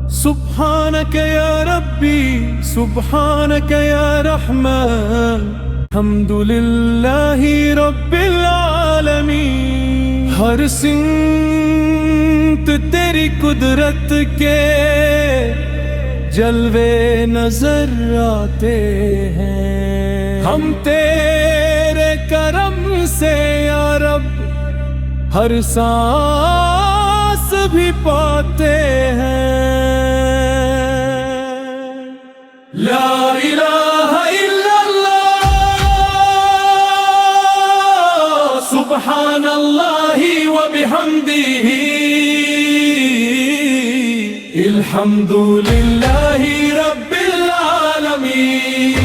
सुब्हानक या रब्बी सुब्हानक या रहमान, हम्दुलिल्लाहि रब्बिल आलमीन। हर सिमत तेरी कुदरत के जलवे नजर आते हैं। हम तेरे करम से या रब हर सांस भी पाते हैं। ला इलाहा इल्लल्लाह सुब्हानल्लाहि व बिहम्दिही, अल्हम्दुलिल्लाहि रब्बिल आलमीन।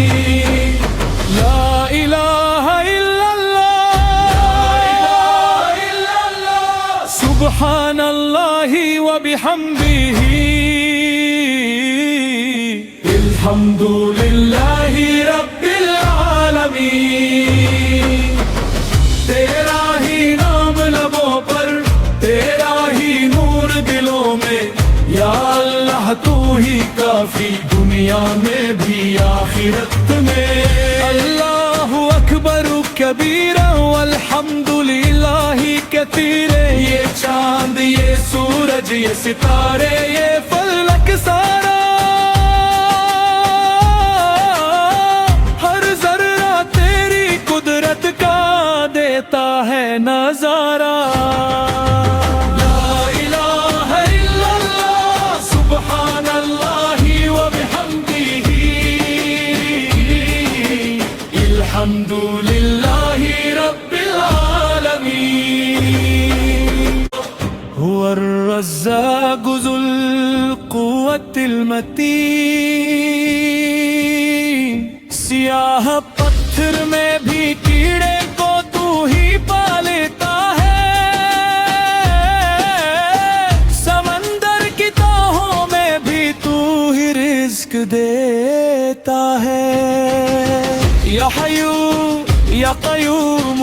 ला इलाहा इल्लल्लाह सुब्हानल्लाहि व बिहम्दिही, अल्हम्दुलिल्लाहि रब्बिल आलमीन। तेरा ही नाम लबों पर, तेरा ही नूर दिलों में, या अल्लाह तू ही काफी दुनिया में भी आखिरत में। अल्लाहु अकबर कबीरा वल्हम्दुलिल्लाहि कतीरे। ये चांद ये सूरज ये सितारे ये फलक सारा, हर जर्रा तेरी कुदरत का देता है नजारा। अल्हम्दुलिल्लाहि रब्बिल आलमीन। हुवर रज़्ज़ाक़ु ज़ुल क़ुव्वतिल मतीन। सियाह पत्थर में भी कीड़े को तू ही पालता है, समंदर की तहों में भी तू ही रिज़्क़ देता है। या हय्यू या क़य्यूम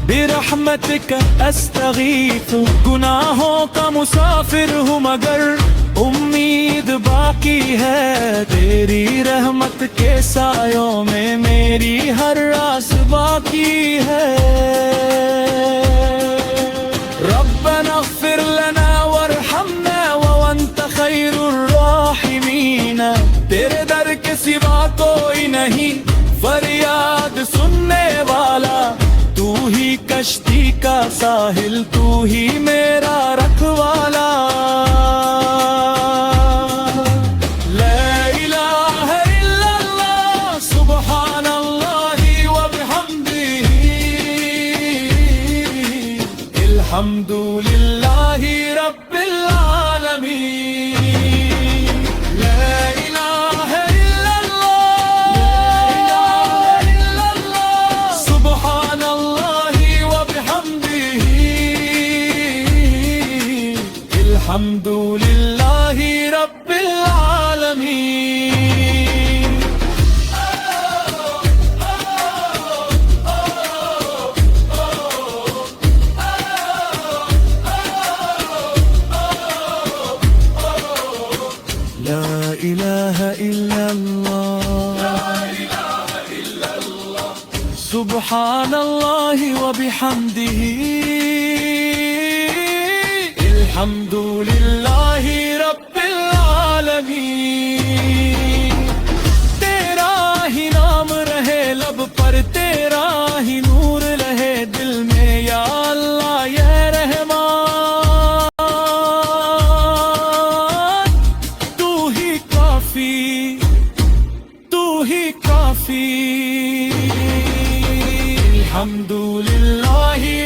बिरहमतिक अस्तगीथ। गुनाहों का मुसाफिर हूँ मगर उम्मीद बाकी है, तेरी रहमत के सायों में मेरी हर रास बाकी है। रब्बना अग़फ़िर लना वरहमना व अंत खैरुर राहिमीन। तेरे दर के सिवा कोई नहीं फरियाद सुनने वाला, तू ही कश्ती का साहिल तू ही मेरा रखवाला। ला इलाहा इल्लल्लाह सुब्हानल्लाहि व बिहम्दिही, अल्हम्दुलिल्लाहि रब्बिल आलमीन। ला इलाहा अल्हम्दुलिल्लाहि रब्बिल आलमीन। ला इलाहा इल्लल्लाह सुब्हानल्लाहि व बिहम्दिही, अल्हम्दुलिल्लाहि रब्बिल आलमीन। तेरा ही नाम रहे लब पर, तेरा ही नूर रहे दिल में, या अल्लाह या रहमान। तू ही काफी तू ही काफी, अल्हम्दुलिल्लाहि